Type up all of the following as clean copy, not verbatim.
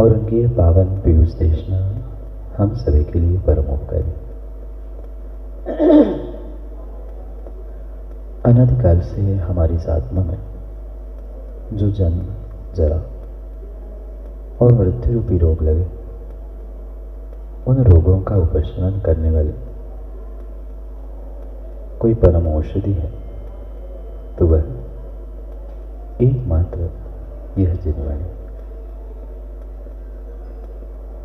और उनकी ये पावन पीयूष देशना हम सभी के लिए परमोपकारी। अनादिकाल से हमारी इस आत्मा में जो जन्म, जरा और मृत्यु रूपी रोग लगे, उन रोगों का उपशमन करने वाले कोई परम औषधि है तो वह एकमात्र यह जिनवाणी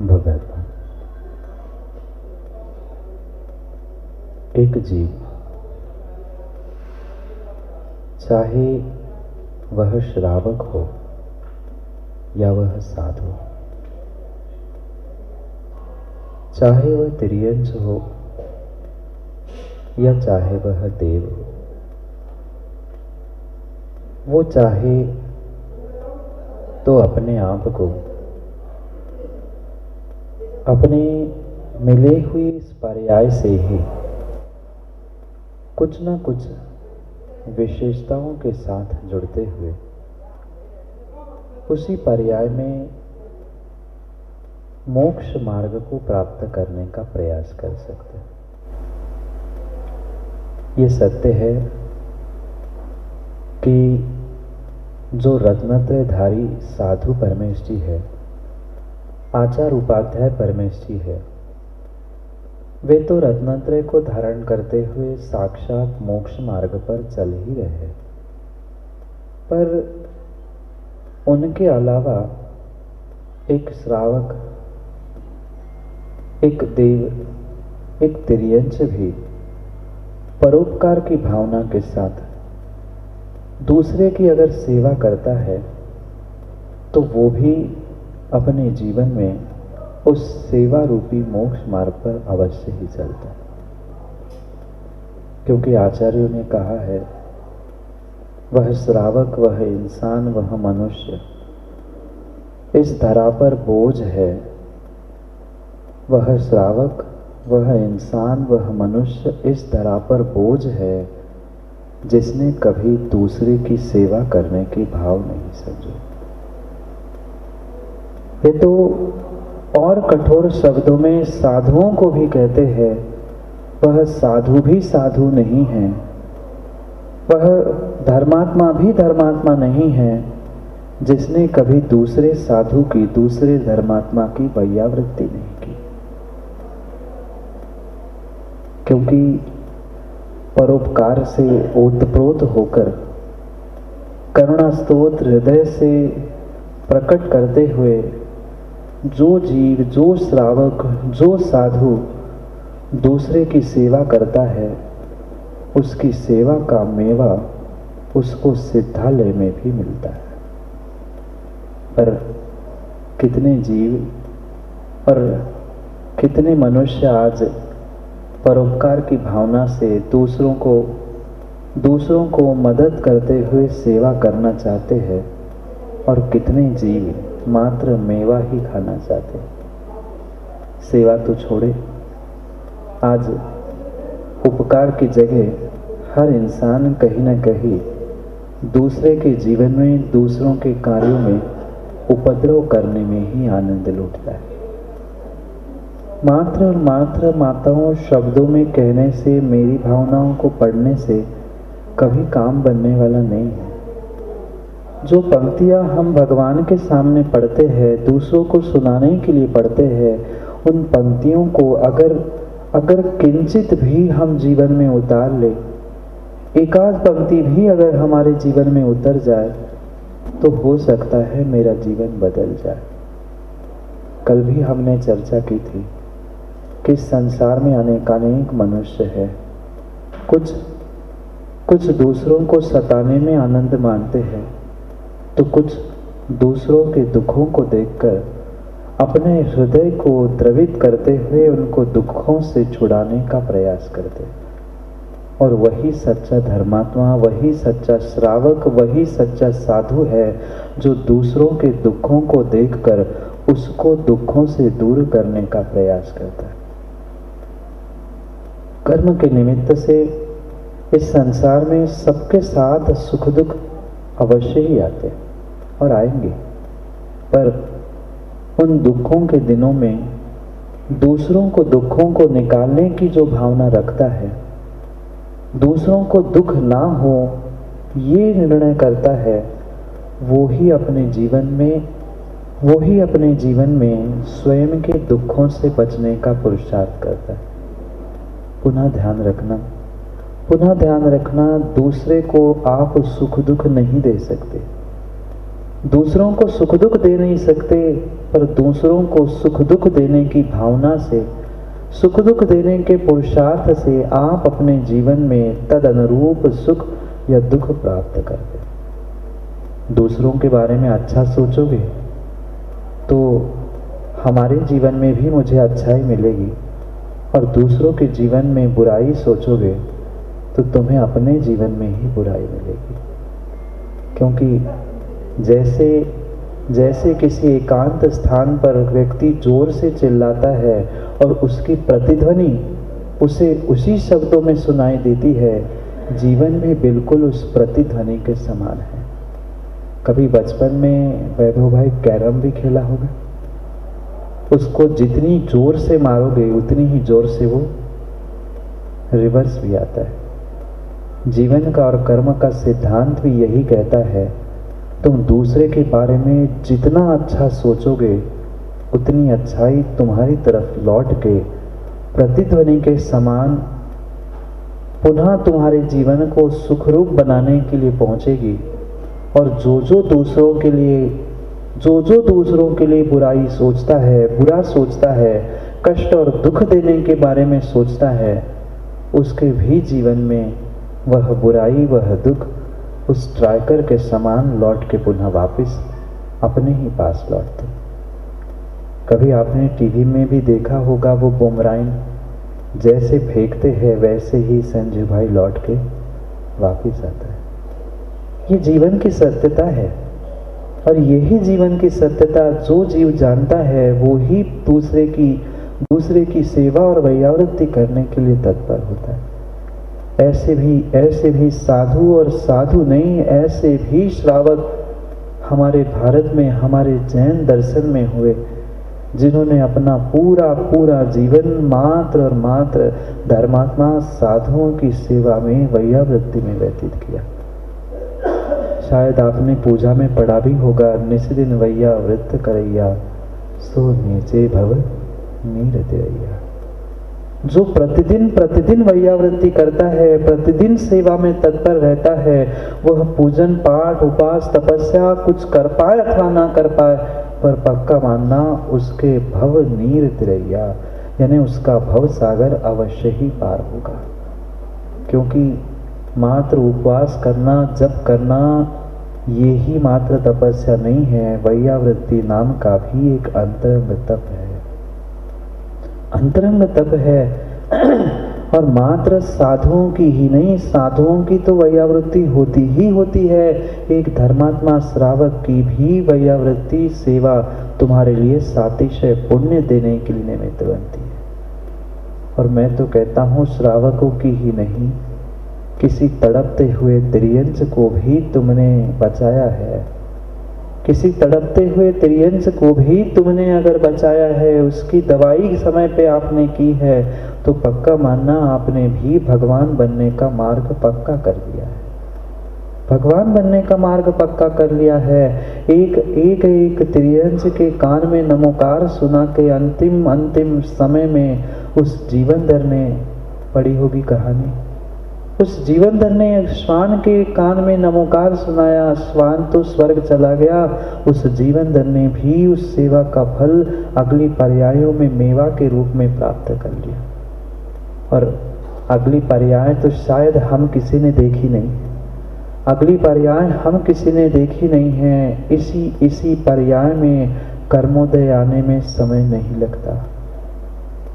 भगवान। एक जीव, चाहे वह श्रावक हो या वह साधु, चाहे वह तिर्यंच हो या चाहे वह देव हो, वो चाहे तो अपने आप को अपने मिले हुए इस पर्याय से ही कुछ न कुछ विशेषताओं के साथ जुड़ते हुए उसी पर्याय में मोक्ष मार्ग को प्राप्त करने का प्रयास कर सकते हैं। ये सत्य है कि जो रत्नत्रयधारी साधु परमेश जी है, आचार्य उपाध्याय परमेश जी है, वे तो रत्नत्रय को धारण करते हुए साक्षात मोक्ष मार्ग पर चल ही रहे हैं, पर उनके अलावा एक श्रावक, एक देव, एक तिर्यंच भी परोपकार की भावना के साथ दूसरे की अगर सेवा करता है तो वो भी अपने जीवन में उस सेवा रूपी मोक्ष मार्ग पर अवश्य ही चलता है। क्योंकि आचार्यों ने कहा है, वह श्रावक, वह इंसान, वह मनुष्य इस धरा पर बोझ है। वह श्रावक, वह इंसान, वह मनुष्य इस धरा पर बोझ है जिसने कभी दूसरे की सेवा करने की भाव नहीं समझे। ये तो और कठोर शब्दों में साधुओं को भी कहते हैं, वह साधु भी साधु नहीं है, वह धर्मात्मा भी धर्मात्मा नहीं है जिसने कभी दूसरे साधु की, दूसरे धर्मात्मा की वैयावृत्ति नहीं की। क्योंकि परोपकार से ओतप्रोत होकर करुणा स्तोत्र हृदय से प्रकट करते हुए जो जीव, जो श्रावक, जो साधु दूसरे की सेवा करता है, उसकी सेवा का मेवा उसको सिद्धालय में भी मिलता है। पर कितने जीव और कितने मनुष्य आज परोपकार की भावना से दूसरों को मदद करते हुए सेवा करना चाहते हैं, और कितने जीव मात्र मेवा ही खाना चाहते हैं। सेवा तो छोड़े, आज उपकार की जगह हर इंसान कहीं न कहीं दूसरे के जीवन में, दूसरों के कार्यों में उपद्रव करने में ही आनंद लूटता है। मात्र और मात्र माताओं शब्दों में कहने से, मेरी भावनाओं को पढ़ने से कभी काम बनने वाला नहीं है। जो पंक्तियां हम भगवान के सामने पढ़ते हैं, दूसरों को सुनाने के लिए पढ़ते हैं, उन पंक्तियों को अगर किंचित भी हम जीवन में उतार ले, एकाध पंक्ति भी अगर हमारे जीवन में उतर जाए, तो हो सकता है मेरा जीवन बदल जाए। कल भी हमने चर्चा की थी कि संसार में अनेकानेक मनुष्य है, कुछ दूसरों को सताने में आनंद मानते हैं, तो कुछ दूसरों के दुखों को देखकर अपने हृदय को द्रवित करते हुए उनको दुखों से छुड़ाने का प्रयास करते हैं। और वही सच्चा धर्मात्मा, वही सच्चा श्रावक, वही सच्चा साधु है जो दूसरों के दुखों को देखकर उसको दुखों से दूर करने का प्रयास करता है। कर्म के निमित्त से इस संसार में सबके साथ सुख दुख अवश्य ही आते हैं और आएंगे, पर उन दुखों के दिनों में दूसरों को दुखों को निकालने की जो भावना रखता है, दूसरों को दुख ना हो ये निर्णय करता है, वो ही अपने जीवन में स्वयं के दुखों से बचने का पुरुषार्थ करता है। पुनः ध्यान रखना, दूसरे को आप सुख दुख नहीं दे सकते, दूसरों को सुख दुख दे नहीं सकते, पर दूसरों को सुख दुख देने की भावना से, सुख दुख देने के पुरुषार्थ से आप अपने जीवन में तद अनुरूप सुख या दुख प्राप्त करते। दूसरों के बारे में अच्छा सोचोगे तो हमारे जीवन में भी मुझे अच्छाई मिलेगी, और दूसरों के जीवन में बुराई सोचोगे तो तुम्हें अपने जीवन में ही बुराई मिलेगी। क्योंकि जैसे किसी एकांत स्थान पर व्यक्ति जोर से चिल्लाता है और उसकी प्रतिध्वनि उसे उसी शब्दों में सुनाई देती है, जीवन भी बिल्कुल उस प्रतिध्वनि के समान है। कभी बचपन में वैभव भाई कैरम भी खेला होगा, उसको जितनी जोर से मारोगे उतनी ही जोर से वो रिवर्स भी आता है। जीवन का और कर्म का सिद्धांत भी यही कहता है, तुम दूसरे के बारे में जितना अच्छा सोचोगे उतनी अच्छाई तुम्हारी तरफ लौट के प्रतिध्वनि के समान पुनः तुम्हारे जीवन को सुखरूप बनाने के लिए पहुंचेगी। और जो दूसरों के लिए बुराई सोचता है, बुरा सोचता है, कष्ट और दुख देने के बारे में सोचता है, उसके भी जीवन में वह बुराई, वह दुख उस स्ट्राइकर के समान लौट के पुनः वापस अपने ही पास लौटते। कभी आपने टीवी में भी देखा होगा, वो बुमराइन जैसे फेंकते हैं वैसे ही संजू भाई लौट के वापस आता है। ये जीवन की सत्यता है, और यही जीवन की सत्यता जो जीव जानता है वो ही दूसरे की सेवा और वैयावृत्ति करने के लिए तत्पर होता है। ऐसे भी साधु और साधु नहीं, ऐसे भी श्रावक हमारे भारत में, हमारे जैन दर्शन में हुए, जिन्होंने अपना पूरा जीवन मात्र और मात्र धर्मात्मा साधुओं की सेवा में, वैयावृत्ति में व्यतीत किया। शायद आपने पूजा में पढ़ा भी होगा, निस दिन वैया वृत्त करैया, सो नीचे भव नीर देया। जो प्रतिदिन वैयावृत्ति करता है, प्रतिदिन सेवा में तत्पर रहता है, वह पूजन पाठ उपास तपस्या कुछ कर पाए अथवा ना कर पाए, पर पक्का मानना उसके भव नीर तिरैया, यानी उसका भव सागर अवश्य ही पार होगा। क्योंकि मात्र उपवास करना, जप करना, ये ही मात्र तपस्या नहीं है, वैयावृत्ति नाम का भी एक अंतरंग तप है, अंतरंग तप है। और मात्र साधुओं की ही नहीं, साधुओं की तो वैयावृत्ति होती है, एक धर्मात्मा श्रावक की भी वैयावृत्ति सेवा तुम्हारे लिए सातिशय पुण्य देने के लिए निमित्त बनती है। और मैं तो कहता हूँ श्रावकों की ही नहीं, किसी तड़पते हुए तिर्यंच को भी तुमने बचाया है, किसी तड़पते हुए तिर्यंच को भी तुमने अगर बचाया है, उसकी दवाई समय पे आपने की है, तो पक्का मानना आपने भी भगवान बनने का मार्ग पक्का कर लिया है। भगवान बनने का मार्ग पक्का कर लिया है। एक तिर्यंच के कान में नमोकार सुना के अंतिम समय में उस जीवनधर ने पढ़ी होगी कहानी, उस जीवनधर ने श्वान के कान में नमोकार सुनाया, श्वान तो स्वर्ग चला गया, उस जीवनधर ने भी उस सेवा का फल अगली पर्यायों में मेवा के रूप में प्राप्त कर लिया। और अगली पर्याय तो शायद हम किसी ने देखी नहीं, अगली पर्याय हम किसी ने देखी नहीं है। इसी पर्याय में कर्मोदय आने में समय नहीं लगता।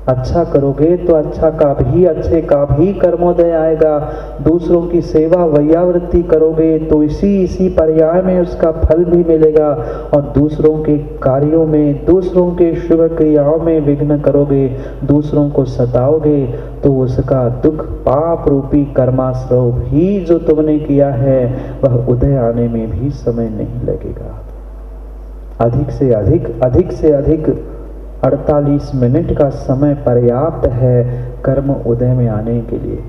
अच्छा करोगे तो अच्छे का भी कर्मोदय आएगा। दूसरों की सेवा वैयावृत्ति करोगे तो इसी पर्याय में उसका फल भी मिलेगा। और दूसरों के कार्यों में, दूसरों के शुभ क्रियाओं में विघ्न करोगे, दूसरों को सताओगे, तो उसका दुख पाप रूपी कर्माश्रव भी जो तुमने किया है वह उदय आने में भी समय नहीं लगेगा। अधिक से अधिक 48 मिनट का समय पर्याप्त है कर्म उदय में आने के लिए।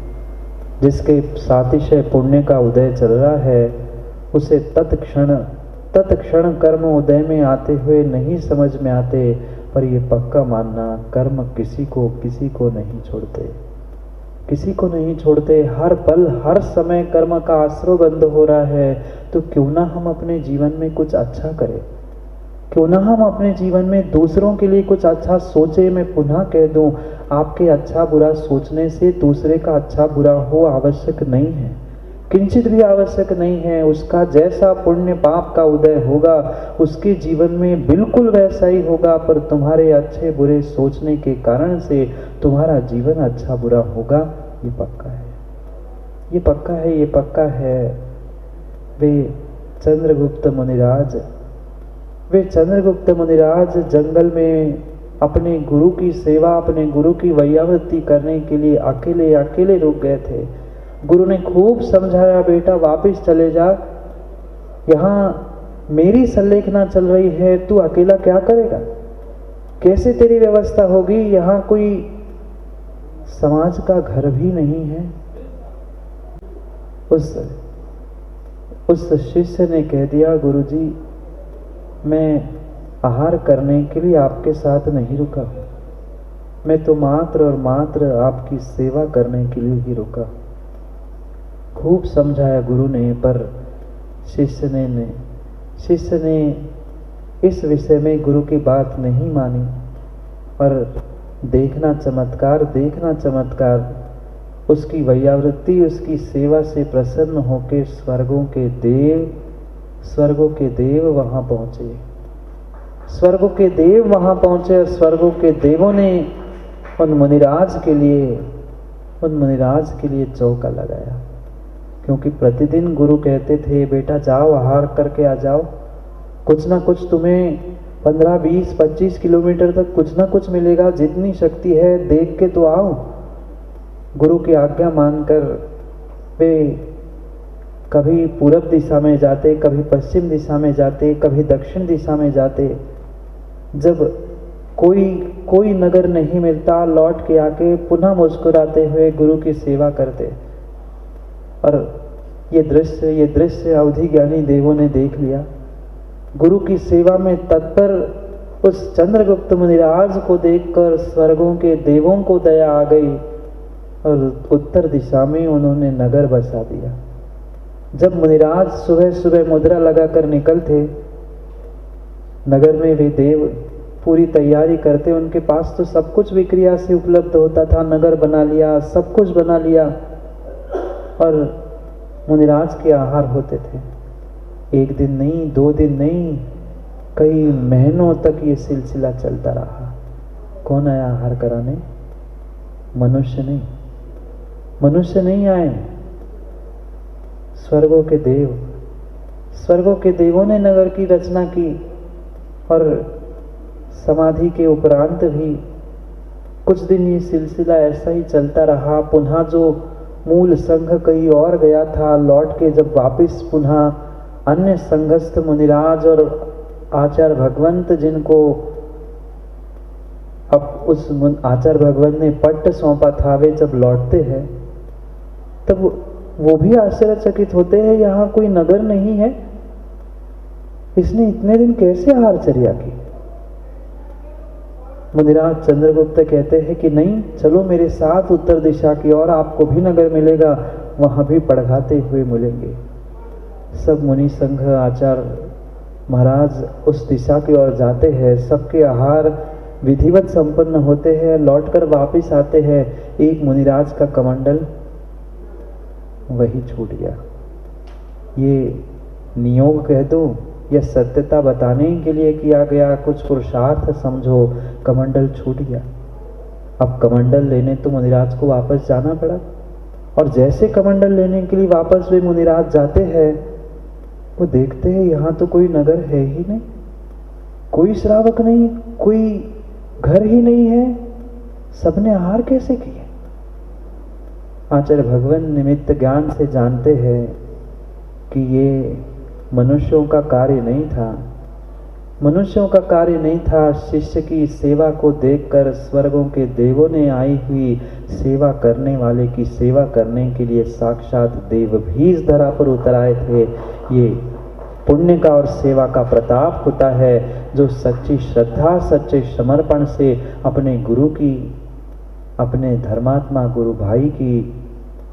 जिसके सातिशय पुण्य का उदय चल रहा है उसे तत्क्षण कर्म उदय में आते हुए नहीं समझ में आते, पर ये पक्का मानना कर्म किसी को नहीं छोड़ते, किसी को नहीं छोड़ते। हर पल हर समय कर्म का आश्रय बंद हो रहा है, तो क्यों ना हम अपने जीवन में कुछ अच्छा करें, क्यों ना हम अपने जीवन में दूसरों के लिए कुछ अच्छा सोचे। मैं पुनः कह दूं, आपके अच्छा बुरा सोचने से दूसरे का अच्छा बुरा हो आवश्यक नहीं है, किंचित भी आवश्यक नहीं है। उसका जैसा पुण्य पाप का उदय होगा उसके जीवन में बिल्कुल वैसा ही होगा, पर तुम्हारे अच्छे बुरे सोचने के कारण से तुम्हारा जीवन अच्छा बुरा होगा, ये पक्का है, ये पक्का है, ये पक्का है। वे चंद्रगुप्त मुनिराज जंगल में अपने गुरु की सेवा, अपने गुरु की वैयावृत्ति करने के लिए अकेले रुक गए थे। गुरु ने खूब समझाया, बेटा वापस चले जा, यहाँ मेरी संलेखना चल रही है, तू अकेला क्या करेगा, कैसे तेरी व्यवस्था होगी, यहाँ कोई समाज का घर भी नहीं है। उस शिष्य ने कह दिया, गुरुजी मैं आहार करने के लिए आपके साथ नहीं रुका, मैं तो मात्र और मात्र आपकी सेवा करने के लिए ही रुका। खूब समझाया गुरु ने, पर शिष्य ने इस विषय में गुरु की बात नहीं मानी। और देखना चमत्कार, उसकी वैयावृत्ति, उसकी सेवा से प्रसन्न होकर स्वर्गों के देव वहां पहुंचे। स्वर्गों के देव वहां पहुंचे और स्वर्गों के देवों ने उन मुनिराज के लिए चौका लगाया। क्योंकि प्रतिदिन गुरु कहते थे, बेटा जाओ आहार करके आ जाओ, कुछ ना कुछ तुम्हें 15, 20, 25 किलोमीटर तक कुछ ना कुछ मिलेगा, जितनी शक्ति है देख के तो आओ। गुरु की आज्ञा मानकर वे कभी पूरब दिशा में जाते, कभी पश्चिम दिशा में जाते, कभी दक्षिण दिशा में जाते। जब कोई नगर नहीं मिलता, लौट के आके पुनः मुस्कुराते हुए गुरु की सेवा करते। और ये दृश्य अवधि ज्ञानी देवों ने देख लिया। गुरु की सेवा में तत्पर उस चंद्रगुप्त मुनिराज को देखकर स्वर्गों के देवों को दया आ गई और उत्तर दिशा में उन्होंने नगर बसा दिया। जब मुनिराज सुबह सुबह मुद्रा लगाकर निकलते, नगर में वे देव पूरी तैयारी करते। उनके पास तो सब कुछ विक्रिया से उपलब्ध होता था, नगर बना लिया, सब कुछ बना लिया, और मुनिराज के आहार होते थे। 1 दिन नहीं, 2 दिन नहीं, कई महीनों तक ये सिलसिला चलता रहा। कौन आया आहार कराने? मनुष्य नहीं आए, स्वर्गों के देवों ने नगर की रचना की। और समाधि के उपरांत भी कुछ दिन ये सिलसिला ऐसा ही चलता रहा। पुनः जो मूल संघ कहीं और गया था, लौट के जब वापस पुनः अन्य संघस्थ मुनिराज और आचार्य भगवंत, जिनको अब उस आचार्य भगवंत ने पट्ट सौंपा था, वे जब लौटते हैं तब वो भी आश्चर्यचकित होते हैं, यहाँ कोई नगर नहीं है, इसने इतने दिन कैसे आहारचर्या की। मुनिराज चंद्रगुप्त कहते हैं कि नहीं, चलो मेरे साथ उत्तर दिशा की ओर, आपको भी नगर मिलेगा, वहां भी पड़घाते हुए मिलेंगे। सब मुनि संघ आचार्य महाराज उस दिशा की ओर जाते हैं। सबके आहार विधिवत संपन्न होते हैं, लौटकर वापस आते हैं। एक मुनिराज का कमंडल वही छूट गया। ये नियोग कह दो या सत्यता बताने के लिए किया गया कुछ पुरुषार्थ समझो, कमंडल छूट गया। अब कमंडल लेने तो मुनिराज को वापस जाना पड़ा। और जैसे कमंडल लेने के लिए वापस वे मुनिराज जाते हैं, वो देखते हैं यहाँ तो कोई नगर है ही नहीं, कोई श्रावक नहीं, कोई घर ही नहीं है, सबने आहार कैसे किए। आचार्य भगवान निमित्त ज्ञान से जानते हैं कि ये मनुष्यों का कार्य नहीं था, मनुष्यों का कार्य नहीं था। शिष्य की सेवा को देखकर स्वर्गों के देवों ने आई हुई सेवा करने वाले की सेवा करने के लिए साक्षात देव भी इस धरा पर उतर आए थे। ये पुण्य का और सेवा का प्रताप होता है, जो सच्ची श्रद्धा सच्चे समर्पण से अपने गुरु की, अपने धर्मात्मा गुरु भाई की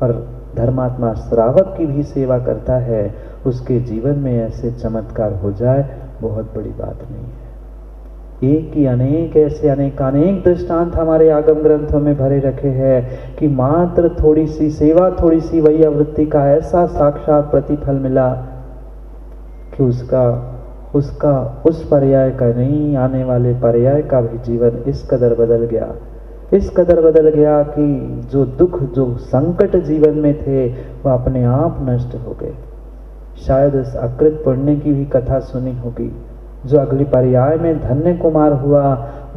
और धर्मात्मा श्रावक की भी सेवा करता है, उसके जीवन में ऐसे चमत्कार हो जाए बहुत बड़ी बात नहीं है। एक की अनेक ऐसे अनेक दृष्टांत हमारे आगम ग्रंथों में भरे रखे हैं कि मात्र थोड़ी सी सेवा, थोड़ी सी वैयावृत्ति का ऐसा साक्षात प्रतिफल मिला कि उसका उस पर्याय का नहीं, आने वाले पर्याय का भी जीवन इस कदर बदल गया, इस कदर बदल गया कि जो दुख, जो संकट जीवन में थे वह अपने आप नष्ट हो गए। शायद उस अकृत पुण्य की भी कथा सुनी होगी, जो अगली पर्याय में धन्य कुमार हुआ,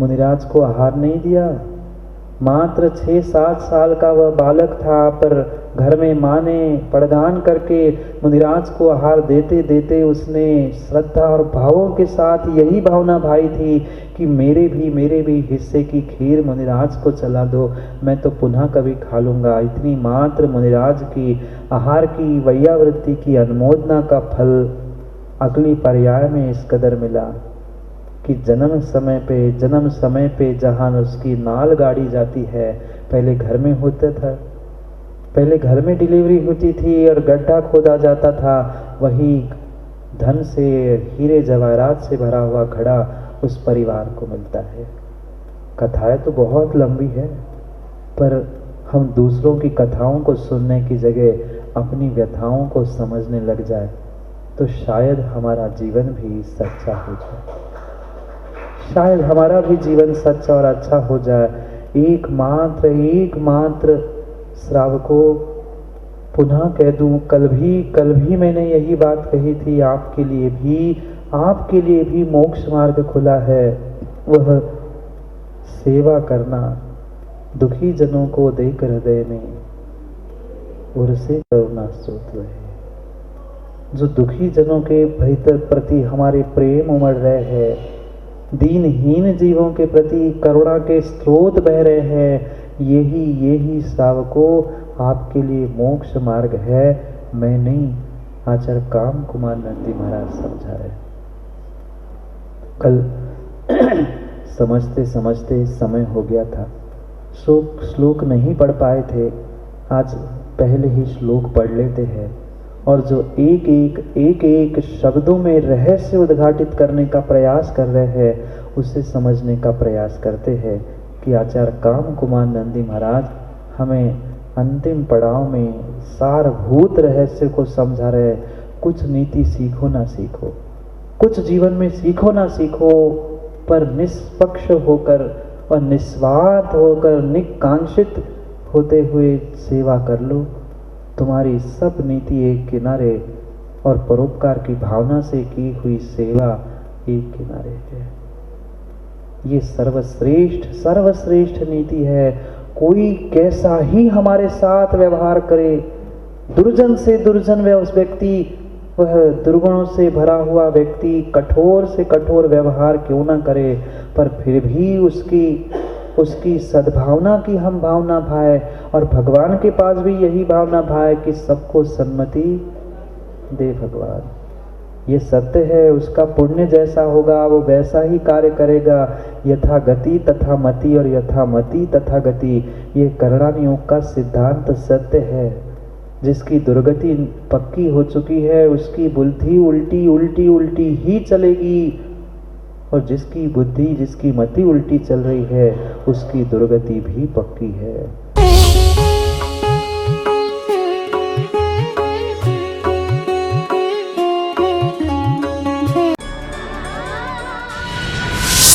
मुनिराज को आहार नहीं दिया। मात्र 6-7 साल का वह बालक था, पर घर में माँ ने पड़गान करके मुनिराज को आहार देते देते उसने श्रद्धा और भावों के साथ यही भावना भाई थी कि मेरे भी हिस्से की खीर मुनिराज को चला दो, मैं तो पुनः कभी खा लूँगा। इतनी मात्र मुनिराज की आहार की वैयावृत्ति की अनुमोदना का फल अगली पर्याय में इस कदर मिला कि जन्म समय पे जहाँ उसकी नाल गाड़ी जाती है, पहले घर में होता था, पहले घर में डिलीवरी होती थी और गड्ढा खोदा जाता था, वही धन से, हीरे जवाहरात से भरा हुआ घड़ा उस परिवार को मिलता है। कथाएं तो बहुत लंबी है, पर हम दूसरों की कथाओं को सुनने की जगह अपनी व्यथाओं को समझने लग जाए तो शायद हमारा जीवन भी सच्चा हो जाए, शायद हमारा भी जीवन सच्चा और अच्छा हो जाए। एकमात्र श्रावकों, पुनः कह दूं, कल भी मैंने यही बात कही थी, आपके लिए भी मोक्ष मार्ग खुला है। वह सेवा करना, दुखी जनों को देख हृदय में उर्से करुणा स्रोत रहे। जो दुखी जनों के भीतर प्रति हमारे प्रेम उमड़ रहे हैं, दीनहीन जीवों के प्रति करुणा के स्रोत बह रहे हैं, यही श्रावकों आपके लिए मोक्ष मार्ग है। मैं नहीं, आचार्य काम कुमार नंदी महाराज समझा रहे। कल समझते समझते समय हो गया था, श्लोक नहीं पढ़ पाए थे, आज पहले ही श्लोक पढ़ लेते हैं और जो एक शब्दों में रहस्य उद्घाटित करने का प्रयास कर रहे हैं, उसे समझने का प्रयास करते हैं कि आचार्य काम कुमार नंदी महाराज हमें अंतिम पड़ाव में सारभूत रहस्य को समझा रहे। कुछ नीति सीखो ना सीखो, कुछ जीवन में सीखो ना सीखो, पर निष्पक्ष होकर और निस्वार्थ होकर, निकांक्षित होते हुए सेवा कर लो। तुम्हारी सब नीति एक किनारे और परोपकार की भावना से की हुई सेवा एक किनारे है। ये सर्वश्रेष्ठ नीति है। कोई कैसा ही हमारे साथ व्यवहार करे, दुर्जन से दुर्जन व्यक्ति, वह दुर्गुणों से भरा हुआ व्यक्ति कठोर से कठोर व्यवहार क्यों ना करे, पर फिर भी उसकी सद्भावना की हम भावना भाए और भगवान के पास भी यही भावना भाए कि सबको सन्मति दे भगवान। ये सत्य है, उसका पुण्य जैसा होगा वो वैसा ही कार्य करेगा। यथा गति तथा मति और यथा मति तथा गति, ये करणान योग का सिद्धांत सत्य है। जिसकी दुर्गति पक्की हो चुकी है उसकी बुद्धि उल्टी ही चलेगी, और जिसकी बुद्धि, जिसकी मति उल्टी चल रही है उसकी दुर्गति भी पक्की है।